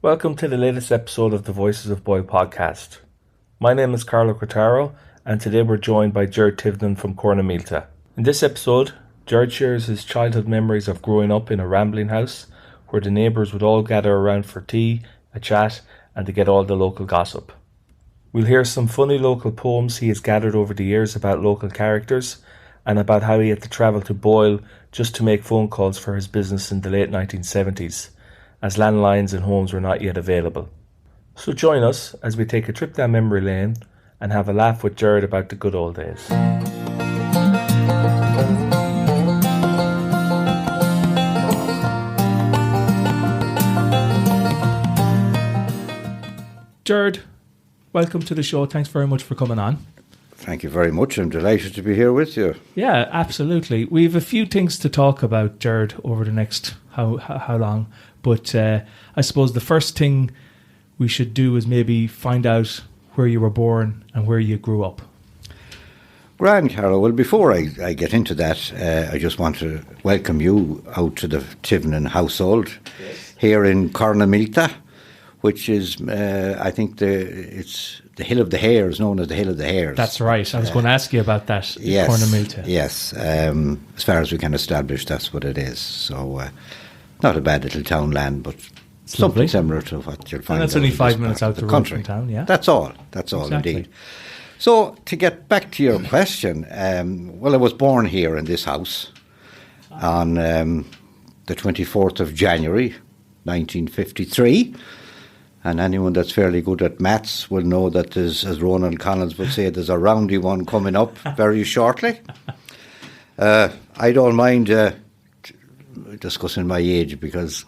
Welcome to the latest episode of the Voices of Boyle podcast. My name is Carlo Quattaro, and today we're joined by Gerard Tivnan from Cormeelta. In this episode, Gerard shares his childhood memories of growing up in a rambling house where the neighbours would all gather around for tea, a chat, and to get all the local gossip. We'll hear some funny local poems he has gathered over the years about local characters and about how he had to travel to Boyle just to make phone calls for his business in the late 1970s, as landlines and homes were not yet available. So join us as we take a trip down memory lane and have a laugh with Gerard about the good old days. Gerard, welcome to the show. Thanks very much for coming on. Thank you very much. I'm delighted to be here with you. Yeah, absolutely. We have a few things to talk about, Gerard, over the next how long. But I suppose the first thing we should do is maybe find out where you were born and where you grew up. Grand, Carol. Well, before I get into that, I just want to welcome you out to the Tivnan household here in Cormeelta, which is, I think, it's the Hill of the Hare is known as the Hill of the Hares. That's right. I was going to ask you about that. Yes, Cormeelta. Yes. As far as we can establish, that's what it is. So, not a bad little townland, but something similar to what you'll find. And that's only 5 minutes out the road from town. Yeah, that's all. That's all, exactly. Indeed. So, to get back to your question, well, I was born here in this house on the 24th of January, 1953. And anyone that's fairly good at maths will know that there's, as Ronan Collins would say, there's a roundy one coming up very shortly. I don't mind discussing my age because,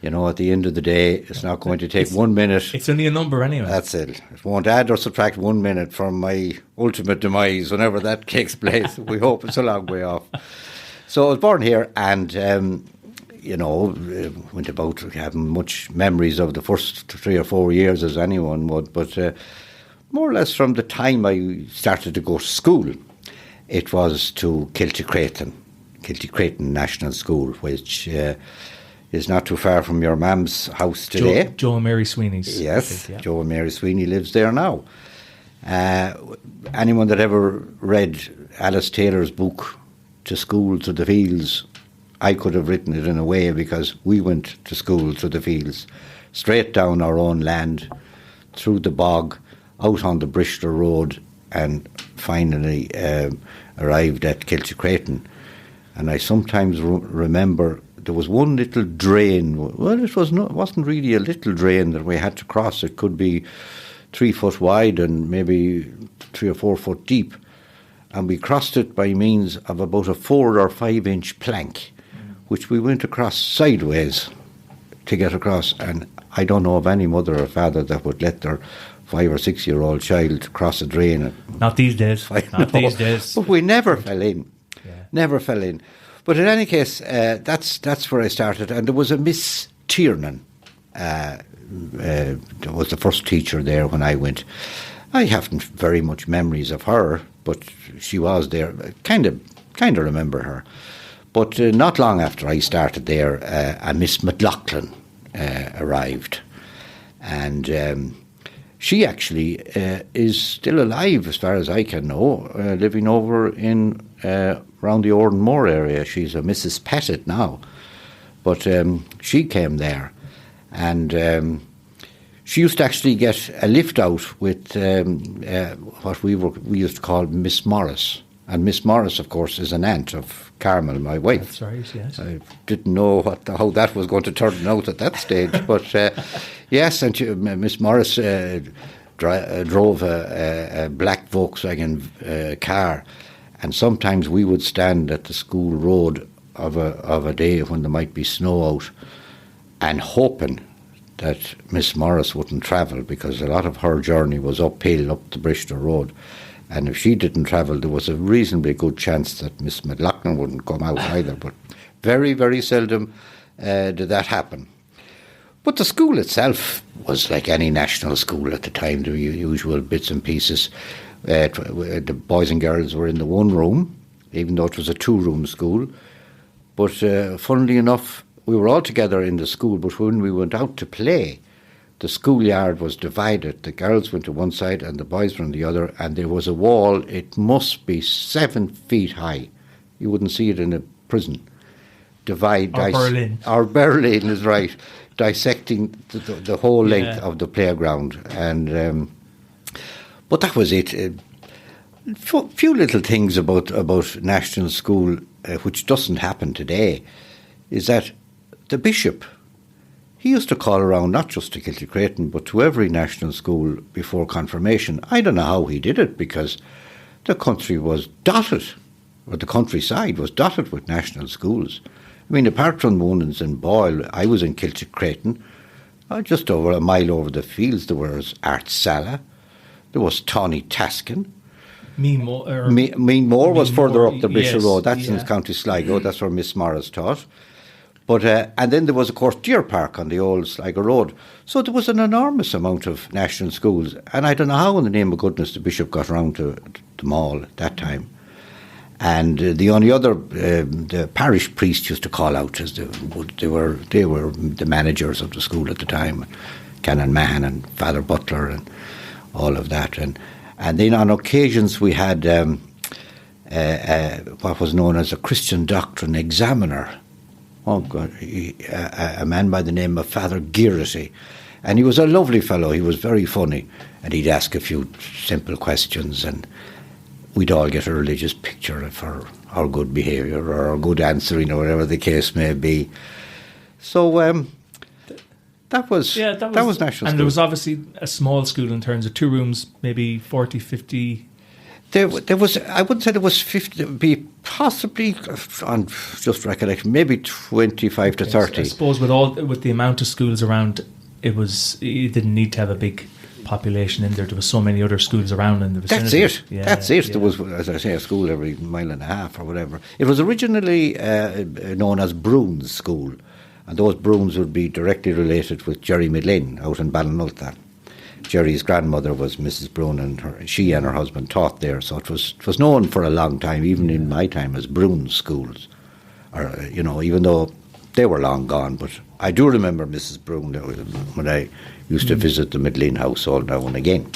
you know, at the end of the day, it's not going to take 1 minute. It's only a number anyway. That's it. It won't add or subtract 1 minute from my ultimate demise whenever that takes place. We hope it's a long way off. So I was born here and... you know, went about having much memories of the first 3 or 4 years as anyone would, but more or less from the time I started to go to school, it was to Kilty Creighton National School, which is not too far from your mum's house today. Joe and Mary Sweeney's. Yes, yeah. Joe and Mary Sweeney lives there now. Anyone that ever read Alice Taylor's book, To School Through the Fields, I could have written it in a way because we went to school through the fields, straight down our own land, through the bog, out on the Bristol Road, and finally arrived at Kilty Creighton. And I sometimes remember there was one little drain. Well, it wasn't really a little drain that we had to cross. It could be 3 foot wide and maybe 3 or 4 foot deep. And we crossed it by means of about a 4 or 5 inch plank, which we went across sideways to get across. And I don't know of any mother or father that would let their 5 or 6 year old child cross a drain. Not these days. These days. But we never fell in. Yeah. Never fell in. But in any case, that's where I started. And there was a Miss Tiernan. Was the first teacher there when I went. I haven't very much memories of her, but she was there. Kind of remember her. But not long after I started there, a Miss McLaughlin arrived. And she actually is still alive, as far as I can know, living over in around the Ordenmore area. She's a Mrs. Pettit now. But she came there. And she used to actually get a lift out with what we used to call Miss Morris. And Miss Morris, of course, is an aunt of Carmel, my wife. That's right, yes. I didn't know how that was going to turn out at that stage. But yes, and Miss Morris drove a black Volkswagen car. And sometimes we would stand at the school road of a day when there might be snow out and hoping that Miss Morris wouldn't travel, because a lot of her journey was uphill up the Bristol Road. And if she didn't travel, there was a reasonably good chance that Miss McLaughlin wouldn't come out either. But very, very seldom did that happen. But the school itself was like any national school at the time. There were usual bits and pieces. The boys and girls were in the one room, even though it was a 2-room school. But funnily enough, we were all together in the school, but when we went out to play, the schoolyard was divided. The girls went to one side and the boys were on the other, and there was a wall. It must be 7 feet high. You wouldn't see it in a prison. Berlin. Or Berlin is right. Dissecting the whole length of the playground. And but that was it. Few little things about national school, which doesn't happen today, is that the bishop, he used to call around not just to Kilty-Creighton but to every national school before confirmation. I don't know how he did it, because the country was dotted, or the countryside was dotted with national schools. I mean, apart from the ones in Boyle, I was in Kilty-Creighton, just over a mile over the fields. There was Artsala, there was Tawny Taskin. Meanmore was further up the Bishop Road. That's in County Sligo. That's where Miss Morris taught. But and then there was, of course, Deer Park on the old Sligo Road. So there was an enormous amount of national schools. And I don't know how, in the name of goodness, the bishop got around to them all at that time. And the only other, the parish priest used to call out, as they were the managers of the school at the time, Canon Mahan and Father Butler and all of that. And then on occasions we had what was known as a Christian doctrine examiner. Oh God, a man by the name of Father Garrity. And he was a lovely fellow. He was very funny, and he'd ask a few simple questions, and we'd all get a religious picture for our good behaviour or our good answering, or whatever the case may be. So that was national school. And there was obviously a small school in terms of 2 rooms, maybe 40, 50. There was, I wouldn't say there was 50, be possibly, on just recollection, maybe 25 to 30. I suppose with the amount of schools around, you didn't need to have a big population in there. There was so many other schools around in the vicinity. That's it. That's it. There was, as I say, a school every mile and a half or whatever. It was originally known as Broon's School, and those Broons would be directly related with Jerry Midlin out in Ballinulta. Jerry's grandmother was Mrs. Broon, and she and her husband taught there, so it was known for a long time, even in my time, as Broon's Schools. Or even though they were long gone, but I do remember Mrs. Broon when I used to visit the Midlin household now and again.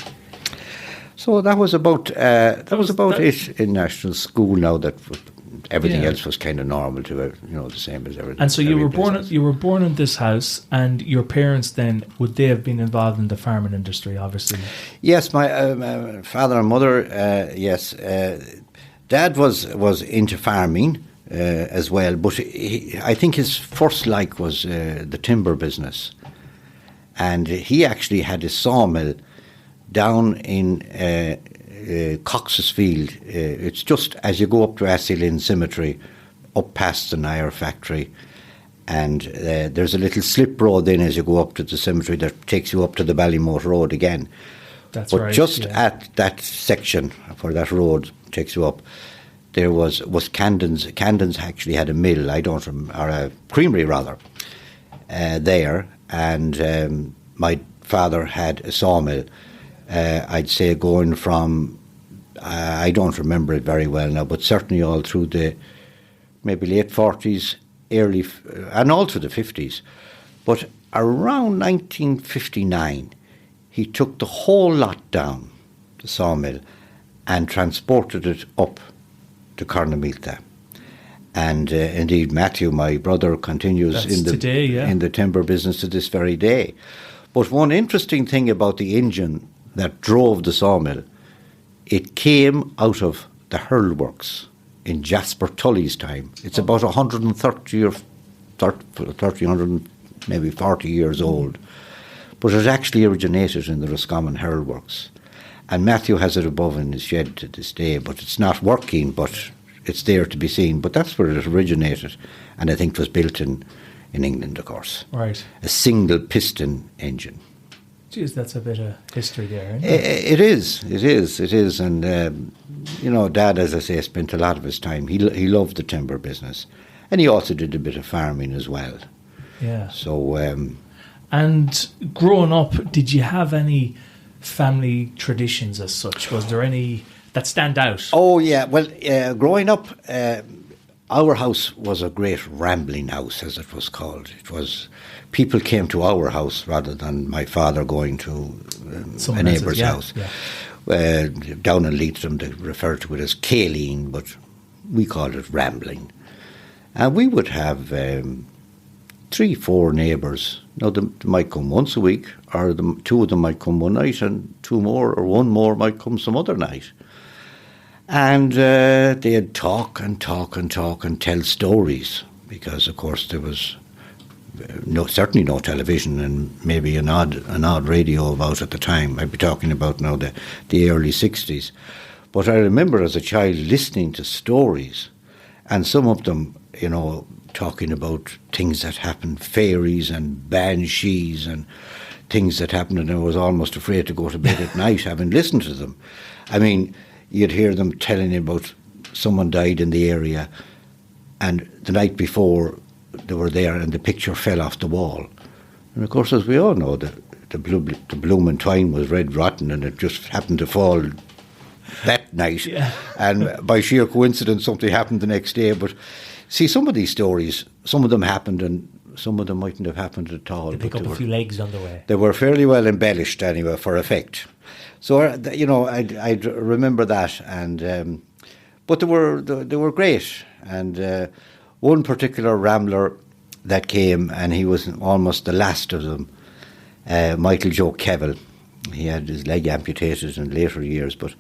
So that was about it in national school. Now that everything else was kind of normal to it, the same as everything. And so you were born in this house, and your parents then, would they have been involved in the farming industry? Obviously, yes. My father and mother, yes. Dad was into farming as well, but I think his first like was the timber business. And he actually had a sawmill down in Cox's Field. It's just as you go up to Assylin Cemetery, up past the Nair factory. And there's a little slip road then as you go up to the cemetery that takes you up to the Ballymote Road again. But right. Just at that section where that road takes you up, there was Candon's. Candon's actually had a mill, or a creamery rather, there. And my father had a sawmill, I'd say going from, I don't remember it very well now, but certainly all through the maybe late 40s, and all through the 50s. But around 1959, he took the whole lot down, the sawmill, and transported it up to Cormeelta. And indeed, Matthew, my brother, continues in the timber business to this very day. But one interesting thing about the engine that drove the sawmill, it came out of the Hurl Works in Jasper Tully's time. It's about 130 or 100, maybe 40 years old. But it actually originated in the Roscommon Hurl Works. And Matthew has it above in his shed to this day, but it's not working, but it's there to be seen. But that's where it originated, and I think it was built in England, of course. Right. A single piston engine. Geez, that's a bit of history there, isn't it? It is. And, Dad, as I say, spent a lot of his time. He loved the timber business. And he also did a bit of farming as well. Yeah. So... and growing up, did you have any family traditions as such? Was there any that stand out? Oh, yeah. Well, growing up, our house was a great rambling house, as it was called. It was people came to our house rather than my father going to a neighbour's house. Yeah. Down in Leitrim, they referred to it as Kayleen, but we called it rambling. And we would have 3-4 neighbours. Now, they might come once a week, or two of them might come one night, and two more or one more might come some other night. And they'd talk and talk and talk and tell stories, because, of course, there was certainly no television and maybe an odd radio about at the time. I'd be talking about now the early 60s. But I remember as a child listening to stories, and some of them, talking about things that happened, fairies and banshees and things that happened, and I was almost afraid to go to bed at night having listened to them. I mean, you'd hear them telling about someone died in the area, and the night before they were there and the picture fell off the wall. And of course, as we all know, the blooming twine was red rotten, and it just happened to fall that night. Yeah. And by sheer coincidence, something happened the next day. But see, some of these stories, some of them happened and some of them mightn't have happened at all. They pick up a few legs on the way. They were fairly well embellished anyway, for effect. So, I remember that. And but they were great. And one particular rambler that came, and he was almost the last of them, Michael Joe Kevill. He had his leg amputated in later years, but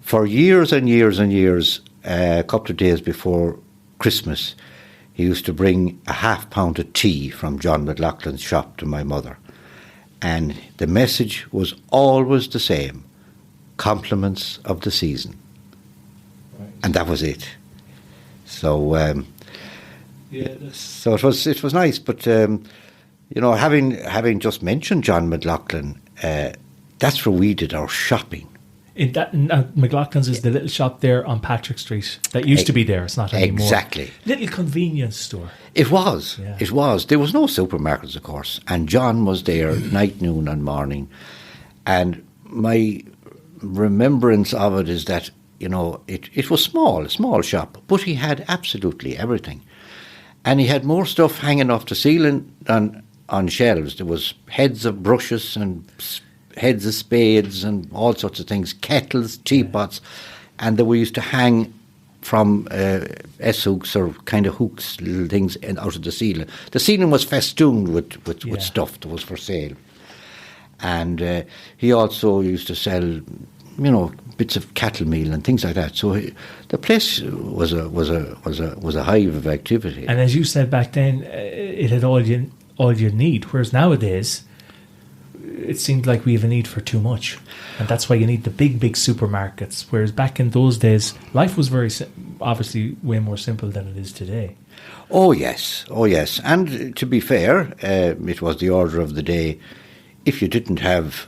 for years and years and years, a couple of days before Christmas, he used to bring a half pound of tea from John McLaughlin's shop to my mother. And the message was always the same: compliments of the season. Right. And that was it. So, so it was nice. But having just mentioned John McLaughlin, that's where we did our shopping. McLaughlin's is the little shop there on Patrick Street that used to be there. It's not anymore. Exactly. Little convenience store. It was. Yeah. It was. There was no supermarkets, of course. And John was there night, noon and morning. And my remembrance of it is that, it was a small shop, but he had absolutely everything. And he had more stuff hanging off the ceiling than on shelves. There was heads of brushes and heads of spades and all sorts of things, kettles, teapots, and they were used to hang from S-hooks or kind of hooks, little things out of the ceiling. The ceiling was festooned with stuff that was for sale. And he also used to sell, bits of cattle meal and things like that. So the place was a hive of activity. And as you said back then, it had all you need. Whereas nowadays, it seems like we have a need for too much, and that's why you need the big supermarkets. Whereas back in those days, life was obviously way more simple than it is today. Oh yes. And to be fair, it was the order of the day. If you didn't have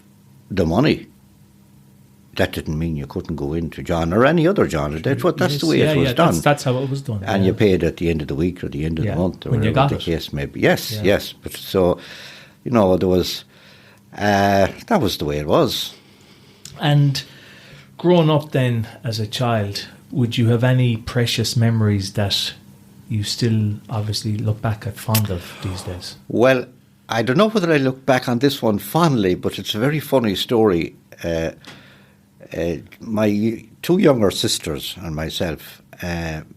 the money, that didn't mean you couldn't go into John or any other John. That's the way it was done. That's how it was done. And you paid at the end of the week or the end of the month, or when you got the case may be. Yes. But so, there was. That was the way it was. And growing up then as a child, would you have any precious memories that you still obviously look back at fond of these days? Well, I don't know whether I look back on this one fondly, but it's a very funny story. My two younger sisters and myself,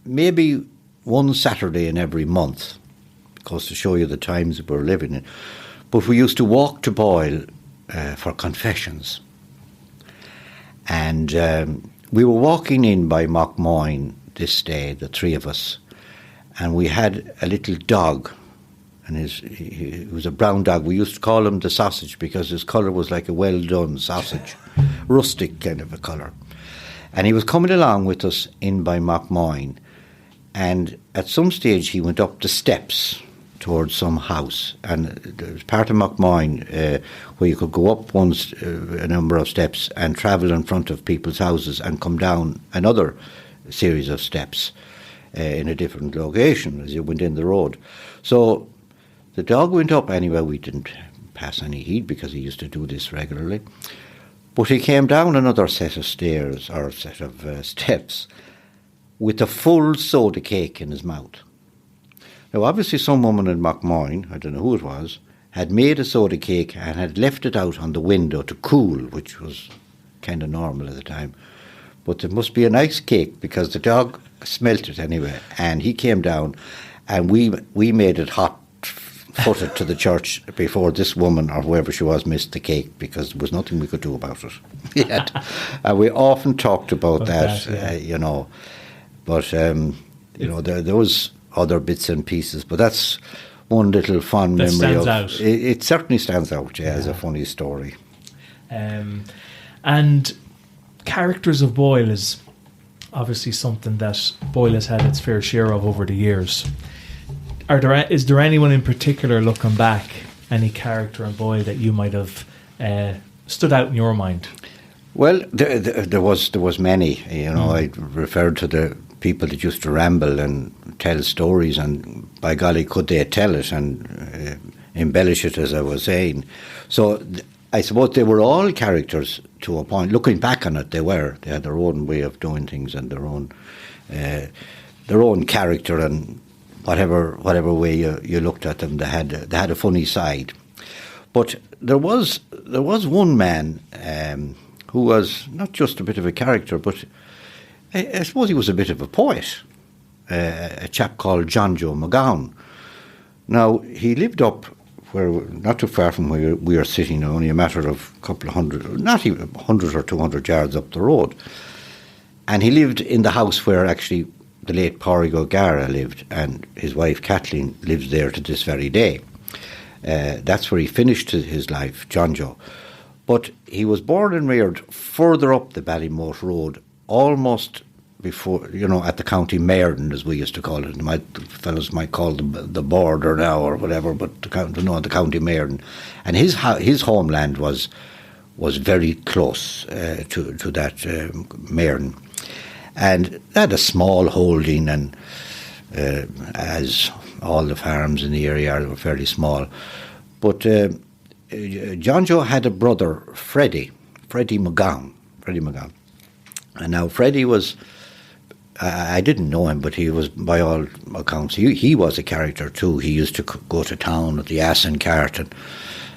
maybe one Saturday in every month, because to show you the times that we're living in, but we used to walk to Boyle for confessions. And we were walking in by Mockmoyne this day, the three of us, and we had a little dog, and he was a brown dog. We used to call him the sausage because his colour was like a well-done sausage, rustic kind of a colour. And he was coming along with us in by Mockmoyne, and at some stage he went up the steps towards some house, and there was part of Mockmoyne where you could go up a number of steps and travel in front of people's houses and come down another series of steps in a different location as you went in the road. So the dog went up anyway. We didn't pass any heed because he used to do this regularly. But he came down another set of stairs or set of steps with a full soda cake in his mouth. Now, obviously, some woman in Mockmoyne, I don't know who it was, had made a soda cake and had left it out on the window to cool, which was kind of normal at the time. But it must be a nice cake because the dog smelt it anyway. And he came down and we made it hot-footed to the church before this woman or whoever she was missed the cake because there was nothing we could do about it. Yet. And we often talked about that, yeah. You know. But, you know, there was other bits and pieces, but that's one little fond memory. Stands out. It certainly stands out, yeah, as a funny story. And characters of Boyle is obviously something that Boyle has had its fair share of over the years. Is there anyone in particular, looking back, any character in Boyle that you might have stood out in your mind? Well, there was many. You know, I referred to the people that used to ramble and tell stories, and by golly, could they tell it and embellish it, as I was saying. So I suppose they were all characters to a point. Looking back on it, they had their own way of doing things and their own character, and whatever way you looked at them, they had a funny side. But there was one man who was not just a bit of a character, but I suppose he was a bit of a poet, a chap called John Joe McGowan. Now, he lived up where, not too far from where we are sitting, only a matter of a couple of hundred, not even 100 or 200 yards up the road. And he lived in the house where actually the late Pádraig O'Gara lived, and his wife Kathleen lives there to this very day. That's where he finished his life, John Joe. But he was born and reared further up the Ballymote Road, almost before, you know, at the County Mairden, as we used to call it. Fellows might call the border now or whatever, but the County Mairden. And his homeland was very close to that Mairden. And they had a small holding, and as all the farms in the area were fairly small. But John Joe had a brother, Freddie McGowan. And now Freddie was, I didn't know him, but he was, by all accounts, he was a character too. He used to go to town with the ass and cart and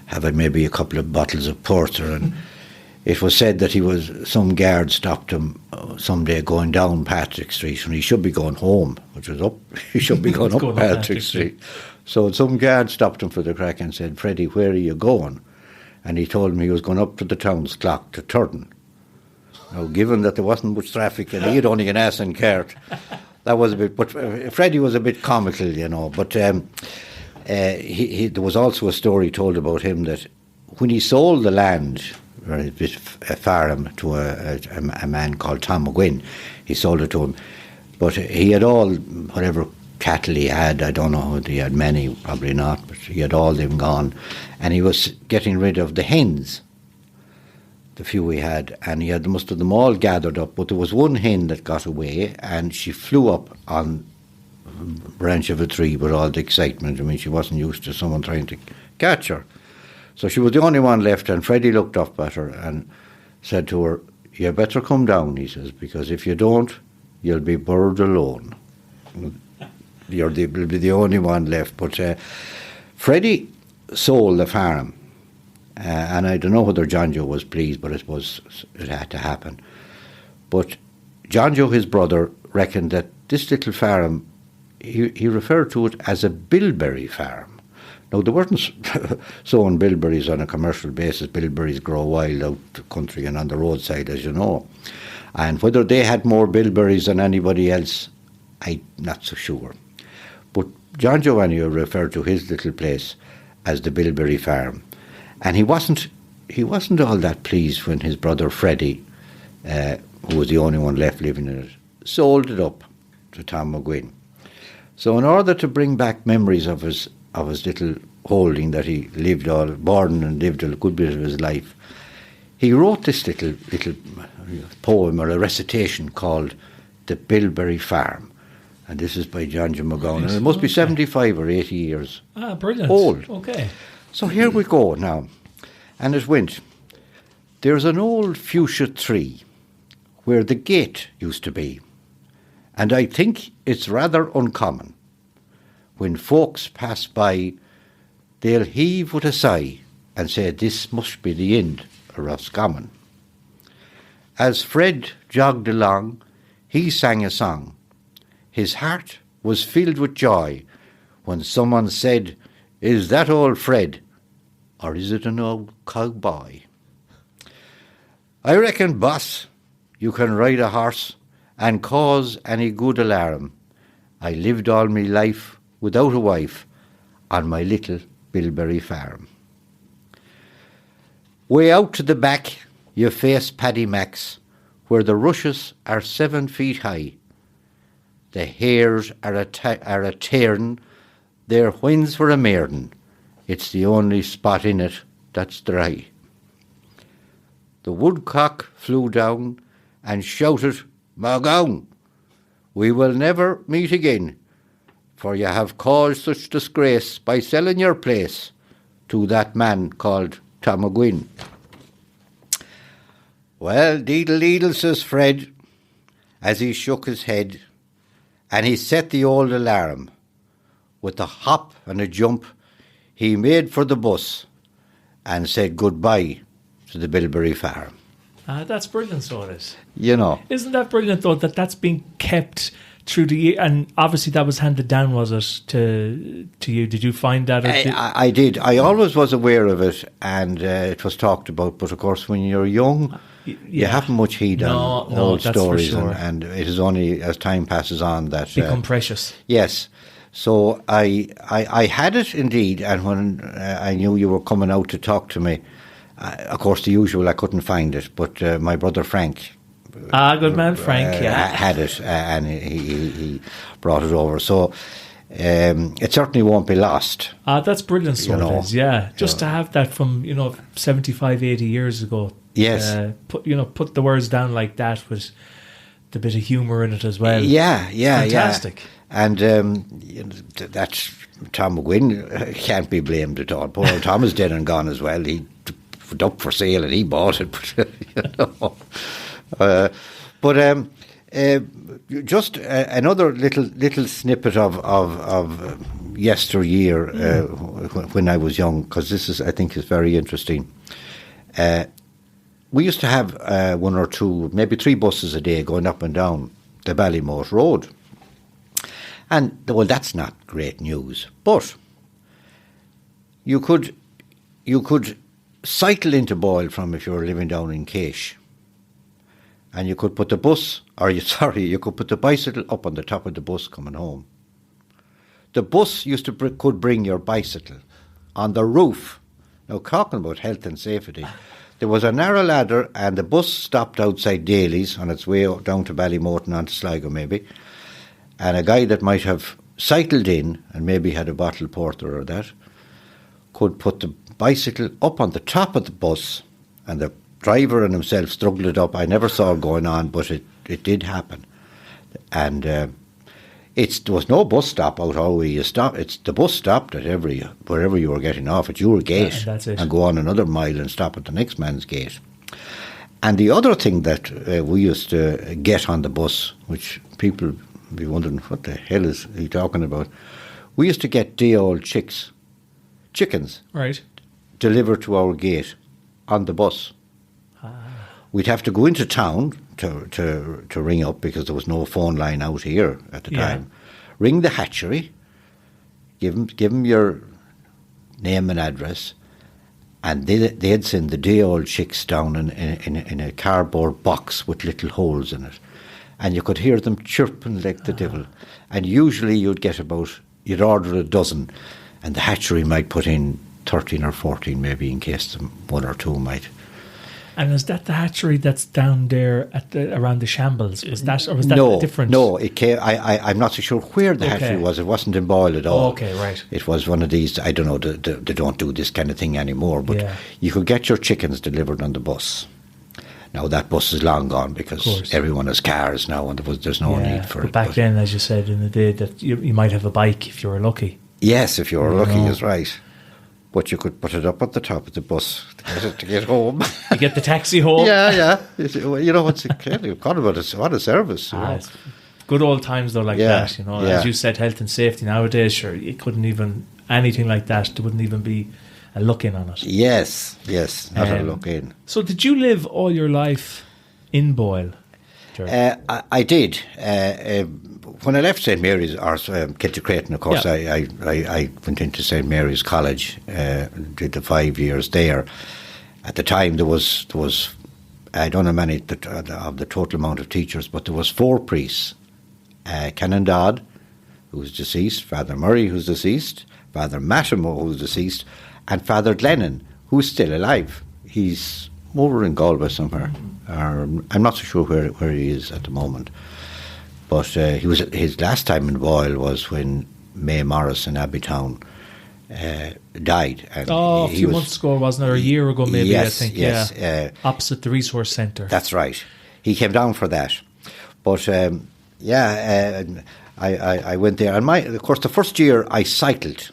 have maybe a couple of bottles of porter. And it was said that some guard stopped him someday going down Patrick Street, and he should be going home, which was up. He should be going up Patrick Street. So some guard stopped him for the crack and said, "Freddie, where are you going?" And he told me he was going up to the town's clock to Turden. Now, given that there wasn't much traffic and he had only an ass and cart, that was a bit. But Freddie was a bit comical, you know. But there was also a story told about him that when he sold the land, or a farm, to a man called Tom McGuinn, he sold it to him. But he had all whatever cattle he had. I don't know if he had many, probably not, but he had all them gone, and he was getting rid of the hens, the few he had, and he had most of them all gathered up, but there was one hen that got away, and she flew up on a branch of a tree with all the excitement. I mean, she wasn't used to someone trying to catch her. So she was the only one left, and Freddie looked up at her and said to her, "You better come down," he says, "because if you don't, you'll be bird alone. You'll be the only one left." But Freddie sold the farm, and I don't know whether John Joe was pleased, but I suppose it had to happen. But John Joe, his brother, reckoned that this little farm, he referred to it as a bilberry farm. Now, they weren't sowing bilberries on a commercial basis. Bilberries grow wild out the country and on the roadside, as you know. And whether they had more bilberries than anybody else, I'm not so sure. But John Joe anyway referred to his little place as the Bilberry Farm. And he wasn't all that pleased when his brother Freddie, who was the only one left living in it, sold it up to Tom McGuinn. So in order to bring back memories of his little holding that he born and lived a good bit of his life, he wrote this little poem or a recitation called The Bilberry Farm. And this is by John Joe McGowan. And it must be 75 or 80 years brilliant. Old. Okay. So here we go now. And it went, "There's an old fuchsia tree where the gate used to be, And I think it's rather uncommon. When folks pass by, they'll heave with a sigh and say, this must be the end of Roscommon. As Fred jogged along, he sang a song. His heart was filled with joy when someone said, is that old Fred, or is it an old cowboy? I reckon, boss, you can ride a horse and cause any good alarm. I lived all me life without a wife on my little bilberry farm. Way out to the back, you face Paddy Macs, where the rushes are 7 feet high. The hares are a tearing, their whins for a maiden. It's the only spot in it that's dry. The woodcock flew down and shouted, Magown, we will never meet again, for you have caused such disgrace by selling your place to that man called Tom O'Gwyn. Well, deedle deedle, says Fred, as he shook his head, and he set the old alarm. With a hop and a jump, he made for the bus and said goodbye to the Bilberry farm. That's brilliant, so it is. You know. Isn't that brilliant, though, that that's been kept through the year? And obviously that was handed down, was it, to you? Did you find that? I did. I always was aware of it, and it was talked about. But, of course, when you're young, you haven't much heed on old stories. For sure. And it is only as time passes on that... become precious. Yes. So I had it indeed, and when I knew you were coming out to talk to me, of course, the usual, I couldn't find it, but my brother Frank... good man, Frank, had it, and he brought it over. So it certainly won't be lost. That's brilliant, so it is, yeah. Just to have that from, 75, 80 years ago. Yes. Put the words down like that with the bit of humour in it as well. Yeah. Fantastic. Yeah. And that's Tom McGuinn can't be blamed at all. Poor Tom is dead and gone as well. He put up for sale and he bought it. But just another little snippet of yesteryear when I was young, because I think is very interesting. We used to have 1 or 2, maybe 3 buses a day going up and down the Ballymote Road. And, well, that's not great news. But you could cycle into Boyle from if you were living down in Cache. And you could put the you could put the bicycle up on the top of the bus coming home. The bus could bring your bicycle on the roof. Now, talking about health and safety, there was a narrow ladder and the bus stopped outside Daly's on its way down to Ballymote and on to Sligo maybe. And a guy that might have cycled in and maybe had a bottle of porter or that could put the bicycle up on the top of the bus, and the driver and himself struggled it up. I never saw it going on, but it did happen. And there was no bus stop out all where you stop. The bus stopped at wherever you were getting off at your gate, and that's it. And go on another mile and stop at the next man's gate. And the other thing that we used to get on the bus, which people be wondering, what the hell is he talking about? We used to get day old chickens, right, delivered to our gate on the bus. We'd have to go into town to ring up, because there was no phone line out here at the time. Ring the hatchery, give them your name and address, and they'd send the day old chicks down in a cardboard box with little holes in it. And you could hear them chirping like the devil. And usually you'd order a dozen, and the hatchery might put in 13 or 14 maybe, in case 1 or 2 might. And is that the hatchery that's down there around the Shambles? Was that different? No, it came. I'm not so sure where the hatchery was. It wasn't in Boyle at all. Oh, okay, right. It was one of these. I don't know. They don't do this kind of thing anymore. But you could get your chickens delivered on the bus. Now that bus is long gone, because everyone has cars now, and there's no need for it. But back then, as you said in the day, that you might have a bike if you were lucky. Yes, if you were lucky, is right. But you could put it up at the top of the bus to get home. You get the taxi home. Yeah. You know, what a service. Good old times though, like Yeah, that, you know. yeah. As you said, health and safety nowadays, sure, you couldn't even, anything like that, there wouldn't even be a look in on it. Yes, not a Um, look in. So did you live all your life in Boyle, Gerard? I did. When I left St Mary's, or Kiltacretan, of course, Yeah. I went into St Mary's College, did the 5 years there. At the time, there was I don't know many of the total amount of teachers, but there was 4 priests. Canon Dodd, who's deceased, Father Murray, who's deceased, Father Massimo, who's deceased, and Father Glennon, who's still alive. He's over in Galway somewhere. I'm not so sure where he is at the moment. But his last time in Boyle was when May Morris in Abbeytown died. And A few months ago, wasn't it? Or a year ago, maybe, yes, I think. yes, Yeah. Opposite the resource centre. That's right. He came down for that. But, I went there. And, of course, the first year I cycled,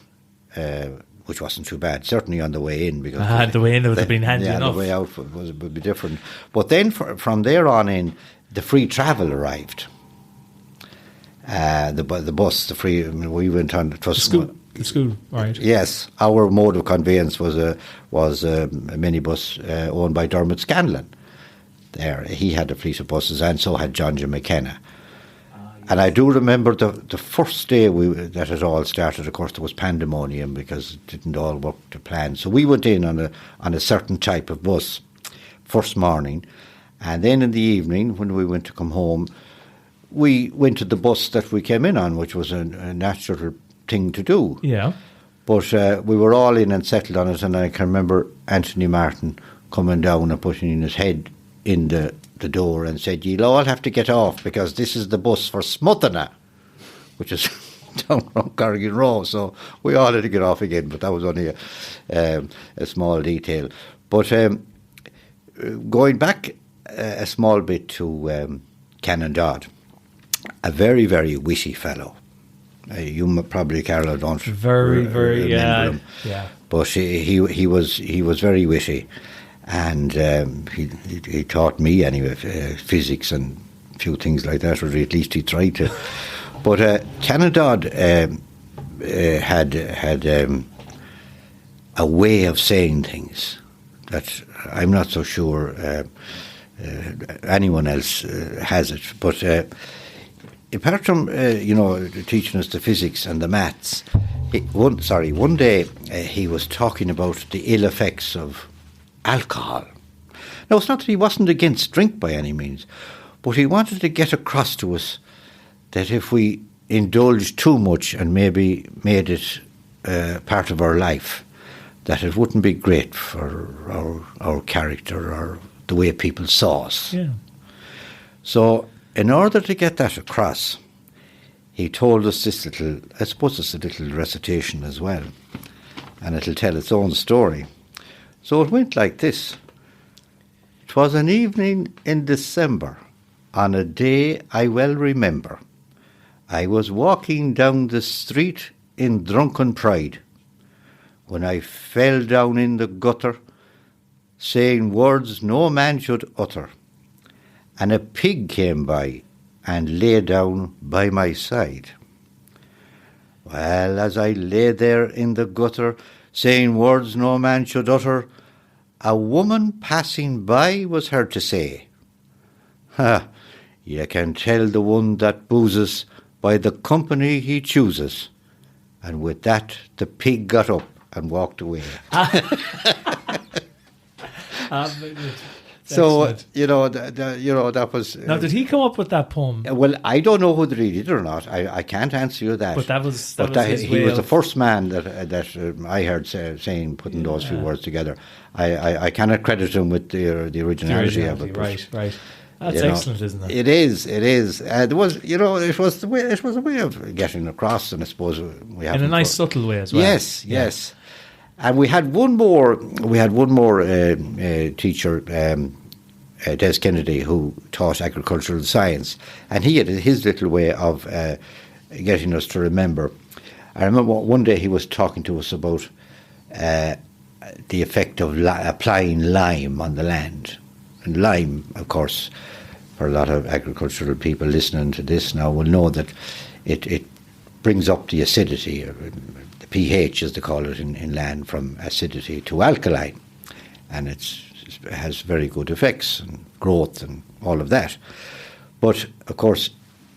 which wasn't too bad, certainly on the way in. Because the way in would have been handy enough. The way out would be different. But then from there on in, the free travel arrived. The bus, the free. I mean, we went on The school, right? Yes, our mode of conveyance was a minibus owned by Dermot Scanlon. There, he had a fleet of buses, and so had John J. McKenna. And I do remember the first day that it all started. Of course, there was pandemonium because it didn't all work to plan. So we went in on a certain type of bus first morning, and then in the evening when we went to come home, we went to the bus that we came in on, which was a natural thing to do. Yeah. But we were all in and settled on it, and I can remember Anthony Martin coming down and putting his head in the door and said, "You'll all have to get off because this is the bus for Smuthana," which is down on Corrigan Row. So we all had to get off again, but that was only a small detail. But going back a small bit to Canon Dodd, a very, very witty fellow. You probably, Carla, don't very, remember him. Yeah. But he was very witty, and he taught me anyway physics and a few things like that, or at least he tried to. But Canon Dodd had a way of saying things that I'm not so sure anyone else has it. But apart from teaching us the physics and the maths, one day he was talking about the ill effects of alcohol. Now, it's not that he wasn't against drink by any means, but he wanted to get across to us that if we indulged too much and maybe made it part of our life, that it wouldn't be great for our character or the way people saw us. Yeah. So, in order to get that across, he told us this little, I suppose it's a little recitation as well, and it'll tell its own story. So it went like this. "'Twas an evening in December, on a day I well remember. I was walking down the street in drunken pride, when I fell down in the gutter, saying words no man should utter. And a pig came by and lay down by my side. Well, as I lay there in the gutter, saying words no man should utter, a woman passing by was heard to say, 'Ha, ye can tell the one that boozes by the company he chooses.' And with that, the pig got up and walked away." So that was. Now, did he come up with that poem? Well, I don't know whether he did or not. I can't answer you that. But that was his he was the first man that I heard saying, putting those few words together. I cannot credit him with the originality of it. Right. That's excellent, isn't it? It is. There was, it was a way of getting across, and I suppose we have in a nice subtle way as well. Yes. And we had one more teacher, Des Kennedy, who taught agricultural science, and he had his little way of getting us to remember. I remember one day he was talking to us about the effect of applying lime on the land. And lime, of course, for a lot of agricultural people listening to this now will know that it brings up the acidity, the pH as they call it in land, from acidity to alkaline, and it has very good effects and growth and all of that. But of course,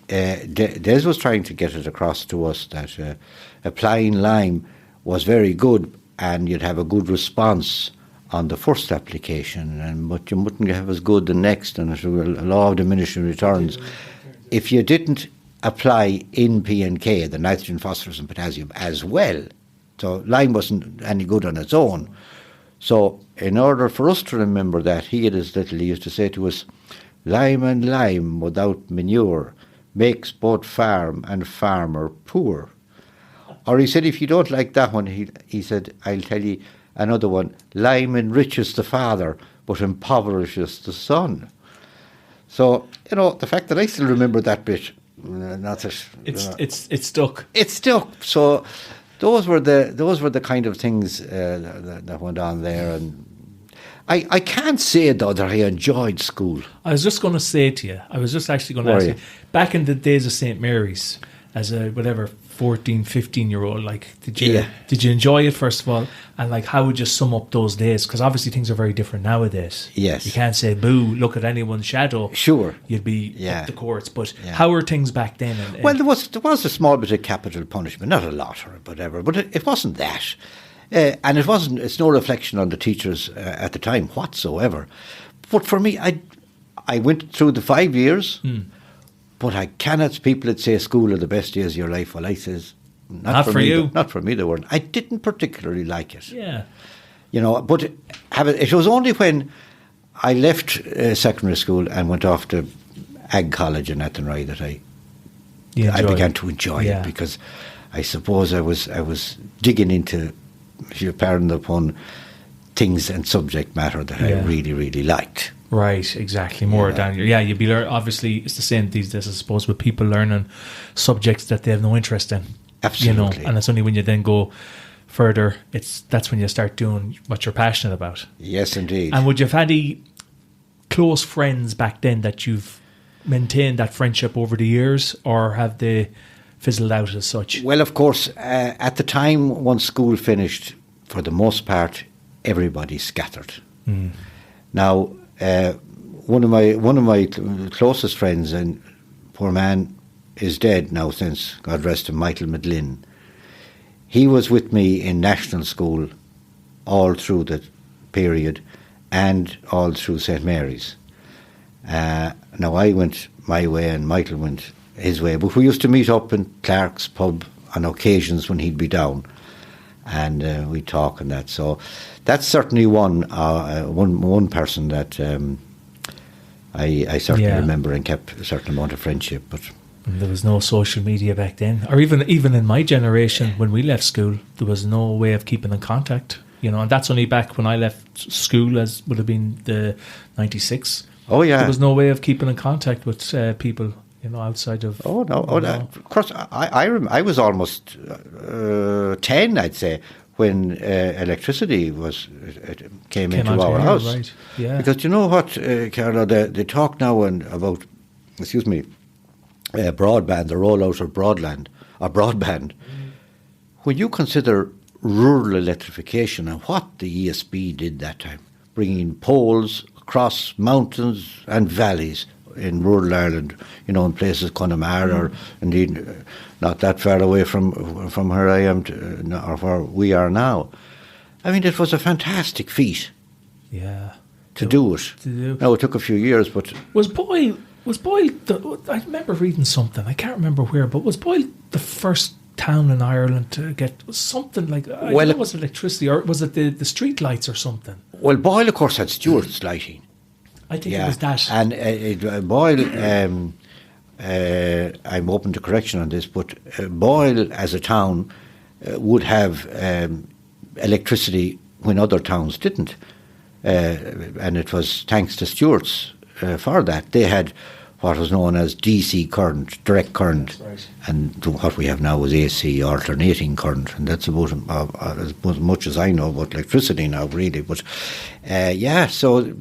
Des was trying to get it across to us that applying lime was very good, and you'd have a good response on the first application, but you wouldn't have as good the next, and it was a law of diminishing returns. If you didn't apply in P and K, the nitrogen, phosphorus and potassium as well, so lime wasn't any good on its own. So in order for us to remember that, he used to say to us, lime and lime without manure makes both farm and farmer poor. Or he said, if you don't like that one, he said, I'll tell you another one, lime enriches the father but impoverishes the son. So, the fact that I still remember that bit, it's stuck. It's stuck. So those were the kind of things that went on there, and I can't say though that I enjoyed school. I was just going to say to you, ask you, back in the days of St. Mary's, as a 14, 15-year-old, like, did you enjoy it, first of all? And like, how would you sum up those days? Because obviously things are very different nowadays. Yes. You can't say, boo, look at anyone's shadow. Sure. You'd be up the courts. But how were things back then? Well, there was a small bit of capital punishment, not a lot or whatever, but it wasn't that. And it's no reflection on the teachers at the time whatsoever. But for me, I went through the 5 years, but I cannot, people that say school are the best years of your life, well, I says, not for you. Not for me, they weren't. I didn't particularly like it. Yeah. But it was only when I left secondary school and went off to Ag College in Athenry that I began to enjoy it, because I suppose I was digging into, if you pardon the pun, things and subject matter that I really, really liked. Right, exactly. More down here. Yeah, you'd be obviously it's the same these days, I suppose, with people learning subjects that they have no interest in. Absolutely. And it's only when you then go further, that's when you start doing what you're passionate about. Yes, indeed. And would you have had any close friends back then that you've maintained that friendship over the years, or have they fizzled out as such? Well, of course, at the time once school finished, for the most part, everybody scattered. Now, one of my closest friends, and poor man is dead now since, God rest him, Michael Medlin. He was with me in national school all through the period and all through St. Mary's. Now I went my way and Michael went his way, but we used to meet up in Clark's pub on occasions when he'd be down, and we'd talk and that. So that's certainly one person that I certainly remember and kept a certain amount of friendship. But there was no social media back then, or even in my generation when we left school, there was no way of keeping in contact. And that's only back when I left school, as would have been the 96. Oh yeah, there was no way of keeping in contact with people. Outside of... Oh, no. Of course, I was almost 10, I'd say, when electricity came into our house. Right. Yeah. Because you know what, Carla, they talk now about, broadband, the rollout of broadband. When you consider rural electrification and what the ESB did that time, bringing poles across mountains and valleys in rural Ireland, in places Connemara, or indeed not that far away from where I am or where we are now. I mean, it was a fantastic feat. Yeah. To do it. Now, it took a few years, but... Was Boyle I remember reading something, I can't remember where, but was Boyle the first town in Ireland to get something like... was it electricity, or was it the street lights or something? Well, Boyle, of course, had Stewart's lighting. I think it was that. And Boyle, I'm open to correction on this, but Boyle as a town would have electricity when other towns didn't. And it was thanks to Stewart's for that. They had what was known as DC current, direct current, right. And what we have now is AC, alternating current, and that's about as much as I know about electricity now, really. But so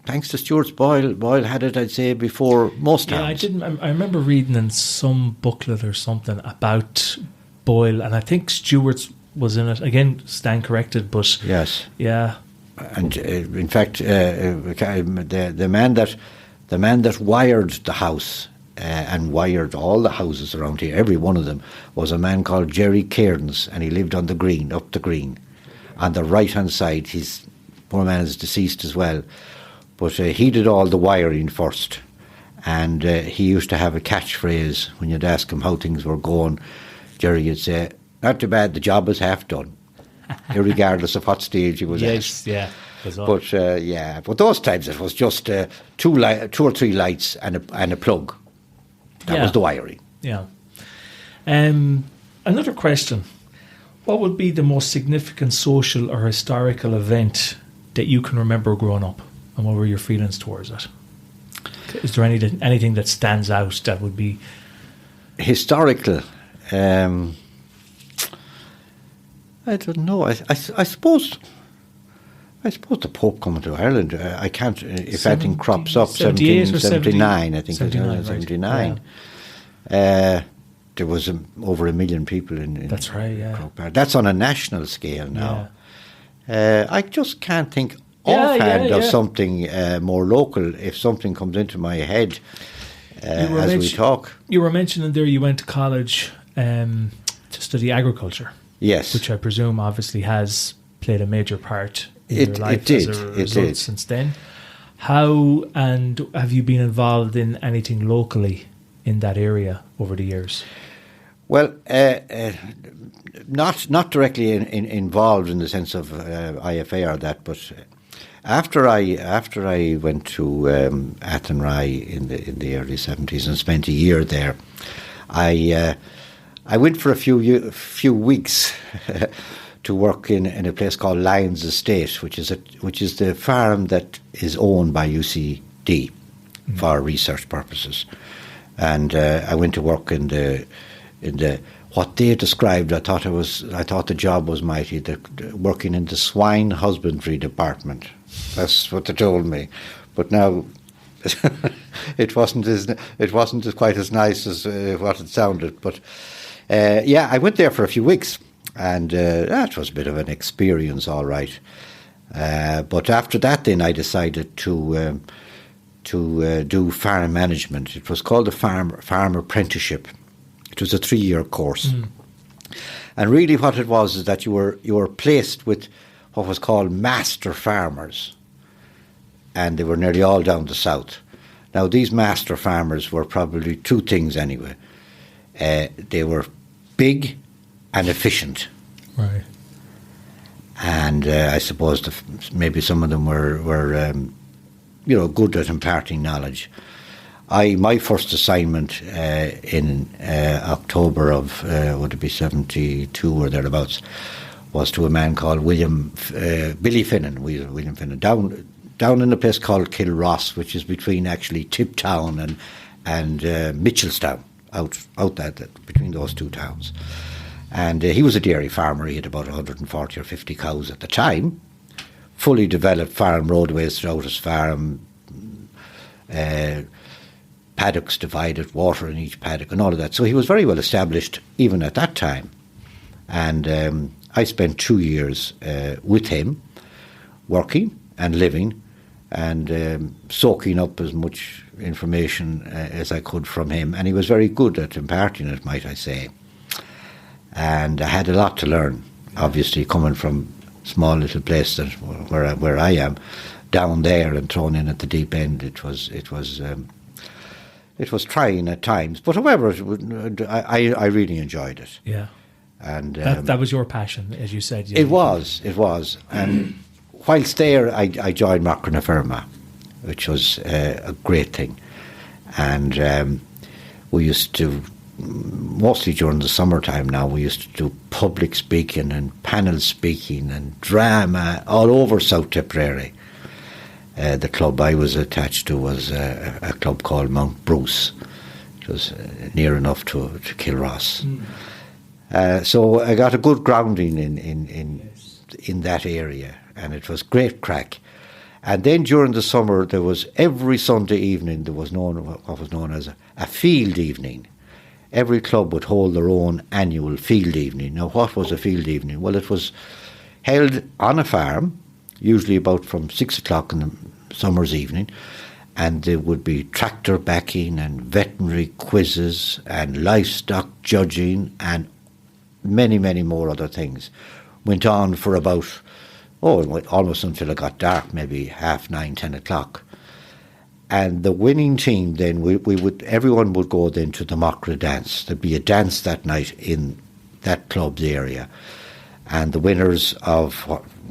thanks to Stuart's Boyle. Boyle had it, I'd say, before most towns. Yeah, I didn't. I remember reading in some booklet or something about Boyle, and I think Stewart's was in it. Again, stand corrected, but Yes. yeah. And in fact, the man that wired the house and wired all the houses around here, every one of them, was a man called Jerry Cairns, and he lived on the green, up the green, on the right hand side. His poor man is deceased as well, but he did all the wiring first, and he used to have a catchphrase when you'd ask him how things were going. Jerry would say, "Not too bad. The job is half done." Regardless of what stage he was at. Yeah. But those times it was just two or three lights and a plug. That was the wiring. Yeah. Another question: what would be the most significant social or historical event that you can remember growing up, and what were your feelings towards it? Is there anything that stands out that would be historical? I don't know. I suppose the Pope coming to Ireland. I can't. If anything crops up, 1779. I think 79. 79. Right. There was over 1 million people in. That's right. Yeah. Croke. That's on a national scale now. Yeah. I just can't think offhand of something more local. If something comes into my head as we talk. You were mentioning there you went to college to study agriculture. Yes. Which I presume obviously has played a major part in your life as a result since then. How and have you been involved in anything locally in that area over the years? Well, not directly involved in the sense of IFA or that, but after I went to Athenry in the early 70s and spent a year there, I went for a few weeks to work in a place called Lyons Estate, which is the farm that is owned by UCD for research purposes. And I went to work in the what they described. I thought the job was mighty. Working in the swine husbandry department. That's what they told me. But now it wasn't quite as nice as what it sounded. But I went there for a few weeks, and that was a bit of an experience, all right. But after that, then I decided to do farm management. It was called the farm apprenticeship. It was a 3-year course, and really what it was is that you were placed with what was called master farmers, and they were nearly all down the south. Now these master farmers were probably two things anyway. They were big and efficient. Right. And I suppose maybe some of them were good at imparting knowledge. My first assignment in October of would it be 72 or thereabouts was to a man called Billy Finnan. William Finnan down in a place called Kilross, which is between actually Tiptown and Mitchelstown, out that between those two towns. And he was a dairy farmer. He had about 140 or 50 cows at the time. Fully developed farm roadways throughout his farm, paddocks divided, water in each paddock and all of that. So he was very well established even at that time. And I spent 2 years with him, working and living and soaking up as much information as I could from him. And he was very good at imparting it, might I say. And I had a lot to learn, obviously, coming from small little place where I am, down there and thrown in at the deep end. It was trying at times, but however, I really enjoyed it. Yeah, and that was your passion, as you said. It was, and whilst there, I joined Macra Firma, which was a great thing, and we used to. Mostly during the summertime now, we used to do public speaking and panel speaking and drama all over South Tipperary. The club I was attached to was a club called Mount Bruce. It was near enough to Kilross. So I got a good grounding in that area, and it was great crack. And then during the summer, there was every Sunday evening, there was what was known as a field evening. Every club would hold their own annual field evening. Now, what was a field evening? Well, it was held on a farm, usually about from 6 o'clock in the summer's evening, and there would be tractor backing and veterinary quizzes and livestock judging and many, many more other things. Went on for about, almost until it got dark, maybe 9:30, 10 o'clock. And the winning team then, everyone would go then to the Mockra dance. There'd be a dance that night in that club's area. And the winners of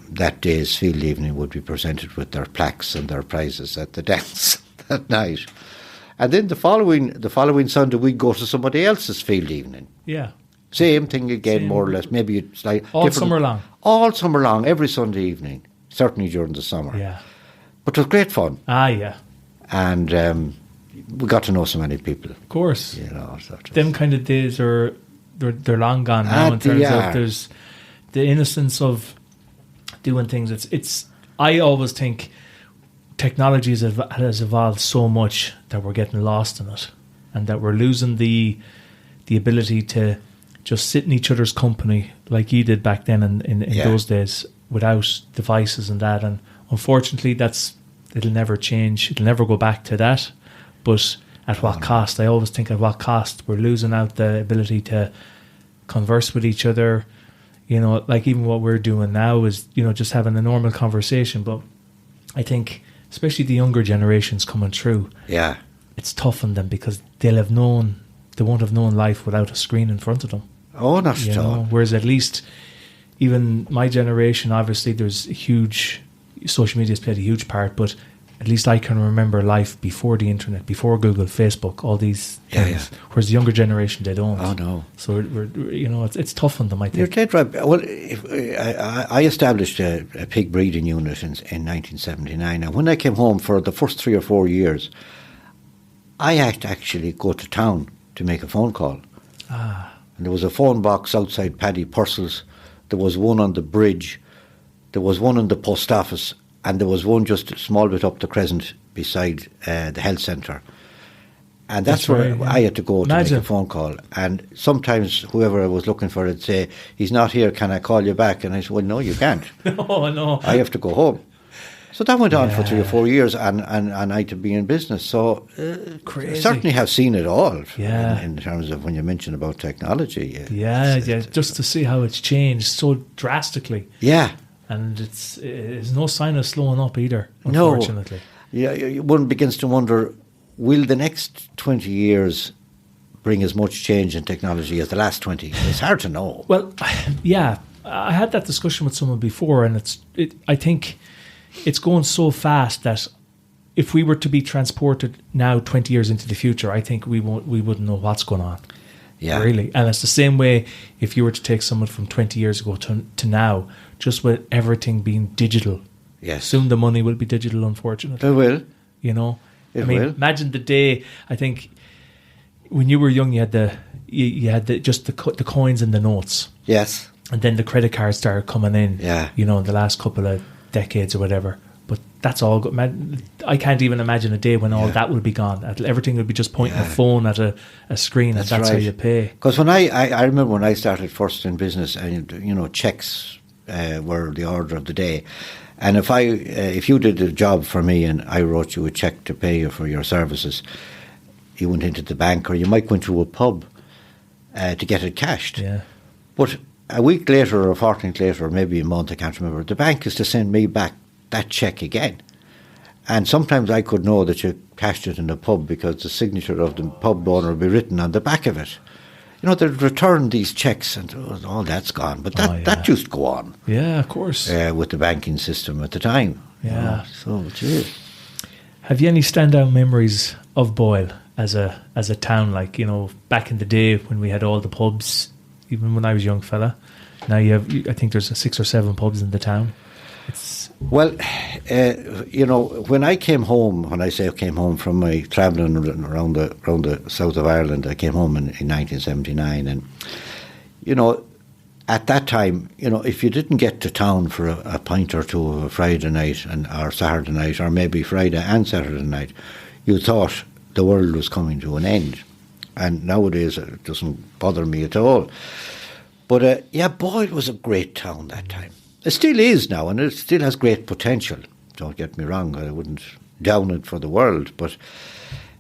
that day's field evening would be presented with their plaques and their prizes at the dance that night. And then the following Sunday, we'd go to somebody else's field evening. Yeah. Same thing again, more or less. Maybe it's like all summer long. All summer long, every Sunday evening. Certainly during the summer. Yeah. But it was great fun. Yeah. And we got to know so many people. Of course. You know, them kind of days they're long gone now in terms of there's the innocence of doing things. It's I always think technology has evolved so much that we're getting lost in it, and that we're losing the ability to just sit in each other's company like you did back then in those days without devices and that. And unfortunately, it'll never change. It'll never go back to that. But at what cost? I always think at what cost? We're losing out the ability to converse with each other. You know, like even what we're doing now is, you know, just having a normal conversation. But I think, especially the younger generations coming through, it's tough on them because they won't have known life without a screen in front of them. Oh, not at all. Whereas at least even my generation, obviously social media has played a huge part, but at least I can remember life before the internet, before Google, Facebook, all these things. Whereas the younger generation, they don't. Oh, no. So, it's tough on them, I think. You're dead right. Well, I established a pig breeding unit in 1979. And when I came home for the first 3 or 4 years, I had to actually go to town to make a phone call. And there was a phone box outside Paddy Purcell's. There was one on the bridge. There was one in the post office. And there was one just a small bit up the crescent beside the health centre. And that's where I had to go to make a phone call. And sometimes whoever I was looking for would say, "He's not here, can I call you back?" And I said, "Well, no, you can't. No. I have to go home." So that went on for 3 or 4 years, and I had to be in business. So certainly have seen it all in terms of when you mention about technology. Just to see how it's changed so drastically. Yeah. And it's no sign of slowing up either, unfortunately. No. Yeah, one begins to wonder, will the next 20 years bring as much change in technology as the last 20? It's hard to know. Well, yeah. I had that discussion with someone before, and I think it's going so fast that if we were to be transported now 20 years into the future, I think we wouldn't know what's going on. Yeah. Really. And it's the same way if you were to take someone from 20 years ago to now, just with everything being digital. Yes. Soon the money will be digital, unfortunately. It will. You know? It will. Imagine the day, I think, when you were young, you had the coins and the notes. Yes. And then the credit cards started coming in, in the last couple of decades or whatever. But that's all good. I can't even imagine a day when all that will be gone. Everything will be just pointing a phone at a screen, and that's how you pay. Because when I remember when I started first in business, and checks were the order of the day. And if you did a job for me and I wrote you a check to pay you for your services, you went into the bank, or you might go into a pub to get it cashed. Yeah. But a week later or a fortnight later, or maybe a month, I can't remember, the bank is to send me back that check again. And sometimes I could know that you cashed it in a pub because the signature of the pub owner would be written on the back of it. They'd return these checks and all that's gone. But that used to go on. Yeah, of course. With the banking system at the time. Yeah. So, gee. Have you any standout memories of Boyle as a town? Like, back in the day when we had all the pubs, even when I was a young fella. Now I think there's 6 or 7 pubs in the town. Well, when I came home, when I say I came home from my travelling around the south of Ireland, I came home in 1979, and at that time, if you didn't get to town for a pint or two of a Friday night or Saturday night, or maybe Friday and Saturday night, you thought the world was coming to an end. And nowadays it doesn't bother me at all. But Boyle was a great town that time. It still is now, and it still has great potential. Don't get me wrong, I wouldn't down it for the world. But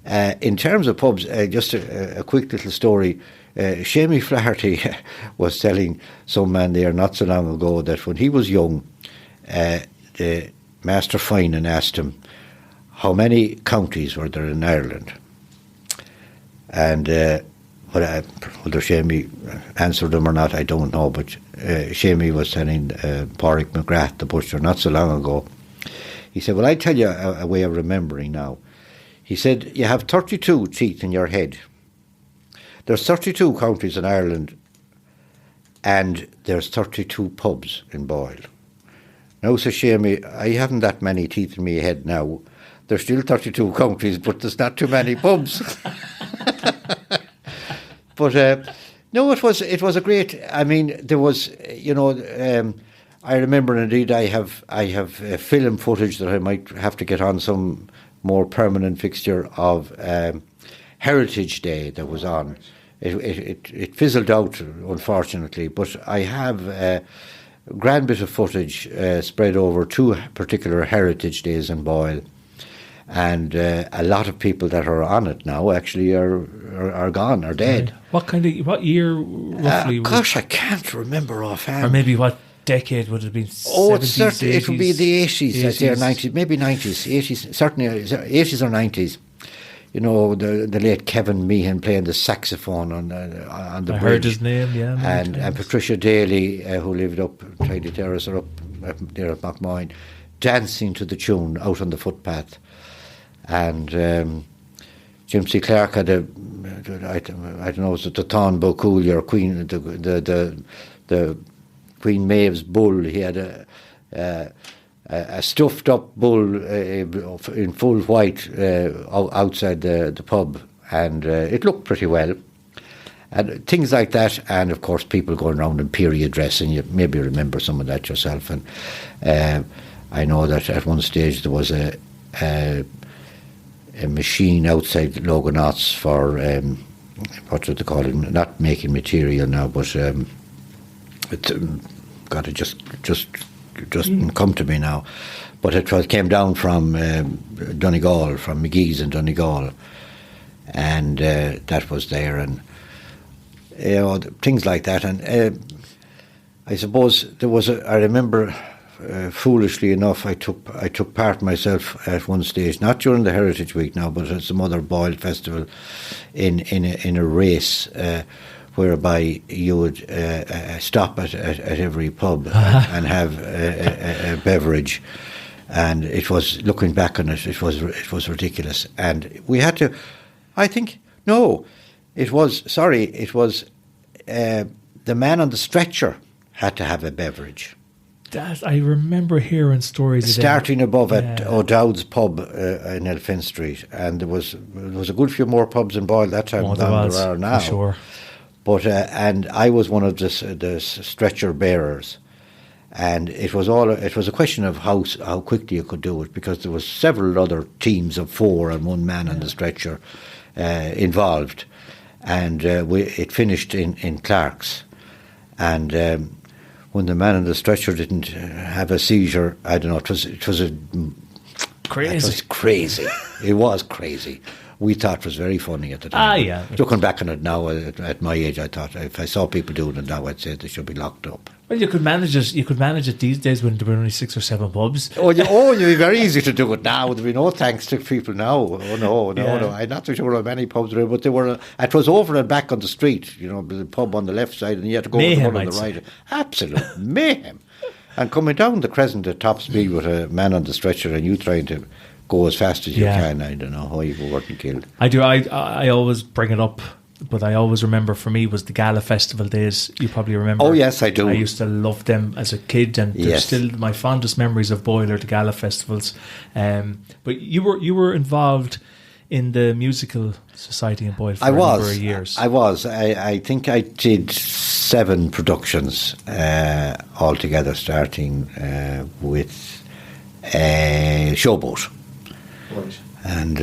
in terms of pubs, just a quick little story. Shamie Flaherty was telling some man there not so long ago that when he was young, the Master Finan asked him how many counties were there in Ireland. And whether Shamie answered him or not, I don't know, but Shamie was telling Pádraig McGrath, the butcher, not so long ago. He said, well, I tell you a way of remembering now. He said, you have 32 teeth in your head. There's 32 counties in Ireland, and there's 32 pubs in Boyle. Now, says Shamie, I haven't that many teeth in my head now. There's still 32 counties, but there's not too many pubs. But no, it was a great. I mean, there was, I remember indeed. I have film footage that I might have to get on some more permanent fixture of Heritage Day that was on. It fizzled out, unfortunately, but I have a grand bit of footage spread over 2 particular Heritage Days in Boyle. And a lot of people that are on it now actually are gone, are dead. What year roughly? Gosh, I can't remember offhand. Or maybe what decade would it have been? Oh, 70s, it would be the 80s, I'd say, or 90s, maybe 90s, 80s, certainly 80s or 90s. The late Kevin Meehan playing the saxophone on the bridge. I heard his name, yeah. And Patricia Daly, who lived up Tidy Terrace or up there at Mockmoyne, dancing to the tune out on the footpath. And Jim C. Clarke had I don't know, was it the Thon Bocul or Queen, the Queen Maeve's bull? He had a stuffed up bull in full white outside the pub, and it looked pretty well. And things like that, and of course people going around in period dress, and you maybe remember some of that yourself. And I know that at one stage there was a machine outside Loganot's for what do they call it? Not making material now, but it got to just come to me now. But it came down from Donegal, from McGee's in Donegal, and that was there, and things like that. And I suppose there was I remember. Foolishly enough, I took part myself at one stage, not during the Heritage Week now, but at some other Boyle festival, in a race whereby you would stop at every pub and have a beverage, and it was, looking back on it, it was ridiculous, and we had to. It was the man on the stretcher had to have a beverage. I remember hearing stories starting above at O'Dowd's pub in Elphin Street, and there was a good few more pubs in Boyle that time than there are now. For sure. But and I was one of the stretcher bearers, and it was a question of how quickly you could do it, because there was several other teams of 4 and one man on the stretcher involved, and it finished in Clark's, and. When the man on the stretcher didn't have a seizure, I don't know. It was crazy. It was crazy. It was crazy. We thought it was very funny at the time. Yeah. Looking back on it now, at my age, I thought if I saw people doing it now, I'd say they should be locked up. Well, you could manage it. You could manage it these days when there were only 6 or 7 pubs. It'd be very easy to do it now. There'd be no thanks to people now. Oh no. I'm not so sure how many pubs there were, but they were. It was over and back on the street. The pub on the left side, and you had to go to the one on the right. Absolute mayhem. And coming down the crescent at top speed with a man on the stretcher, and you trying to go as fast as you can. I don't know how you weren't killed. I do. I always bring it up. But I always remember, for me, was the Gala Festival days. You probably remember. Oh, yes, I do. I used to love them as a kid, and they're still my fondest memories of Boyle are the Gala Festivals. But you were involved in the musical society in Boyle for a number of years. I was. I think I did 7 productions altogether, starting with Showboat. Right. And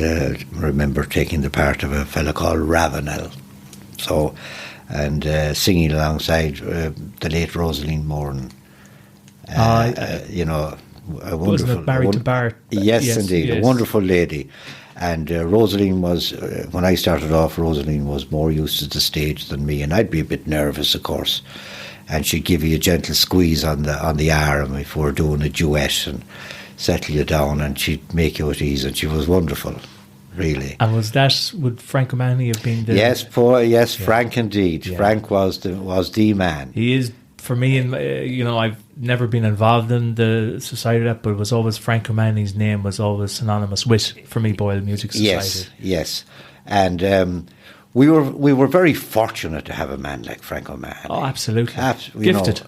remember taking the part of a fella called Ravenel. So, and singing alongside the late Rosaline Moran. You know, a wonderful. Wasn't it Barry to Bar? Yes, indeed, a wonderful lady. And Rosaline was, when I started off, Rosaline was more used to the stage than me, and I'd be a bit nervous, of course. And she'd give you a gentle squeeze on the arm if we were doing a duet and settle you down, and she'd make you at ease, and she was wonderful, really. And would Frank O'Mahony have been the... Yes, Frank indeed. Yeah. Frank was the man. He is, for me, and I've never been involved in the society of that, but it was always Frank O'Mahony's name was always synonymous with, for me, Boyle Music Society. Yes. And we were very fortunate to have a man like Frank O'Mahony. Oh, absolutely. Gifted.